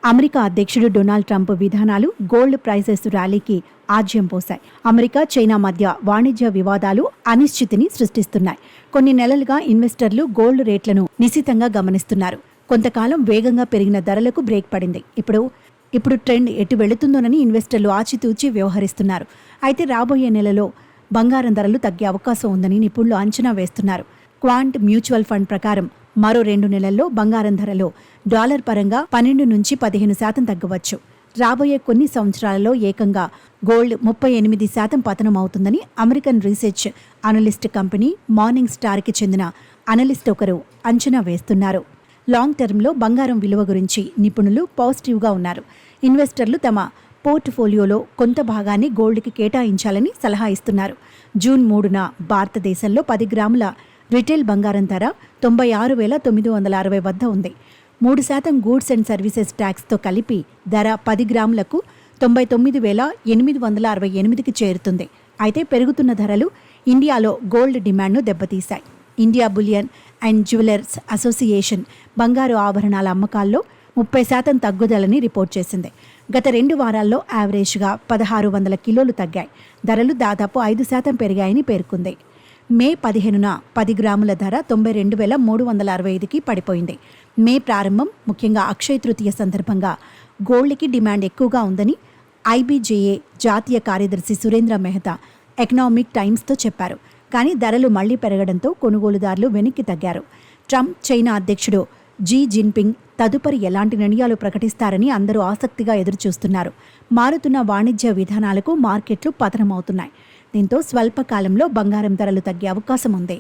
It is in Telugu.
అమెరికా అధ్యక్షుడు డొనాల్డ్ ట్రంప్ విధానాలు గోల్డ్ ప్రైసెస్ ర్యాలీకి ఆజ్యం పోశాయి. అమెరికా, చైనా మధ్య వాణిజ్య వివాదాలు అనిశ్చితిని సృష్టిస్తున్నాయి. కొన్ని నెలలుగా ఇన్వెస్టర్లు గోల్డ్ రేట్లను నిశితంగా గమనిస్తున్నారు. కొంతకాలం వేగంగా పెరిగిన ధరలకు బ్రేక్ పడింది. ఇప్పుడు ట్రెండ్ ఎటు వెళుతుందోనని ఇన్వెస్టర్లు ఆచితూచి వ్యవహరిస్తున్నారు. అయితే రాబోయే నెలలో బంగారం ధరలు తగ్గే అవకాశం ఉందని నిపుణులు అంచనా వేస్తున్నారు. క్వాంట్ మ్యూచువల్ ఫండ్ ప్రకారం మరో 2 నెలల్లో బంగారం ధరలో డాలర్ పరంగా 12 నుంచి 15% తగ్గవచ్చు. రాబోయే కొన్ని సంవత్సరాలలో ఏకంగా గోల్డ్ 38% పతనం అవుతుందని American research analyst company morning స్టార్కి చెందిన అనలిస్ట్ ఒకరు అంచనా వేస్తున్నారు. లాంగ్ టర్మ్లో బంగారం విలువ గురించి నిపుణులు పాజిటివ్గా ఉన్నారు. ఇన్వెస్టర్లు తమ పోర్ట్ఫోలియోలో కొంత భాగాన్ని గోల్డ్కి కేటాయించాలని సలహా ఇస్తున్నారు. జూన్ 3న భారతదేశంలో 10 గ్రాముల రిటైల్ బంగారం ధర 96,960 వద్ద ఉంది. 3% గూడ్స్ అండ్ సర్వీసెస్ ట్యాక్స్తో కలిపి ధర 10 గ్రాములకు 99,868కి చేరుతుంది. అయితే పెరుగుతున్న ధరలు ఇండియాలో గోల్డ్ డిమాండ్ను దెబ్బతీశాయి. India bullion and jewellers association బంగారు ఆభరణాల అమ్మకాల్లో 30% తగ్గుదలని రిపోర్ట్ చేసింది. గత 2 వారాల్లో యావరేజ్గా 1,600 కిలోలు తగ్గాయి. ధరలు దాదాపు 5% పెరిగాయని పేర్కొంది. మే 15న 10 గ్రాముల ధర 92,365కి పడిపోయింది. మే ప్రారంభం, ముఖ్యంగా అక్షయ తృతీయ సందర్భంగా గోల్డ్కి డిమాండ్ ఎక్కువగా ఉందని ఐబీజేఏ జాతీయ కార్యదర్శి సురేంద్ర మెహతా ఎకనామిక్ టైమ్స్తో చెప్పారు. కానీ ధరలు మళ్లీ పెరగడంతో కొనుగోలుదారులు వెనక్కి తగ్గారు. ట్రంప్, చైనా అధ్యక్షుడు జీ జిన్పింగ్ తదుపరి ఎలాంటి నిర్ణయాలు ప్రకటిస్తారని అందరూ ఆసక్తిగా ఎదురుచూస్తున్నారు. మారుతున్న వాణిజ్య విధానాలకు మార్కెట్లు పతనమవుతున్నాయి. దీంతో స్వల్పకాలంలో బంగారం ధరలు తగ్గే అవకాశం ఉంది.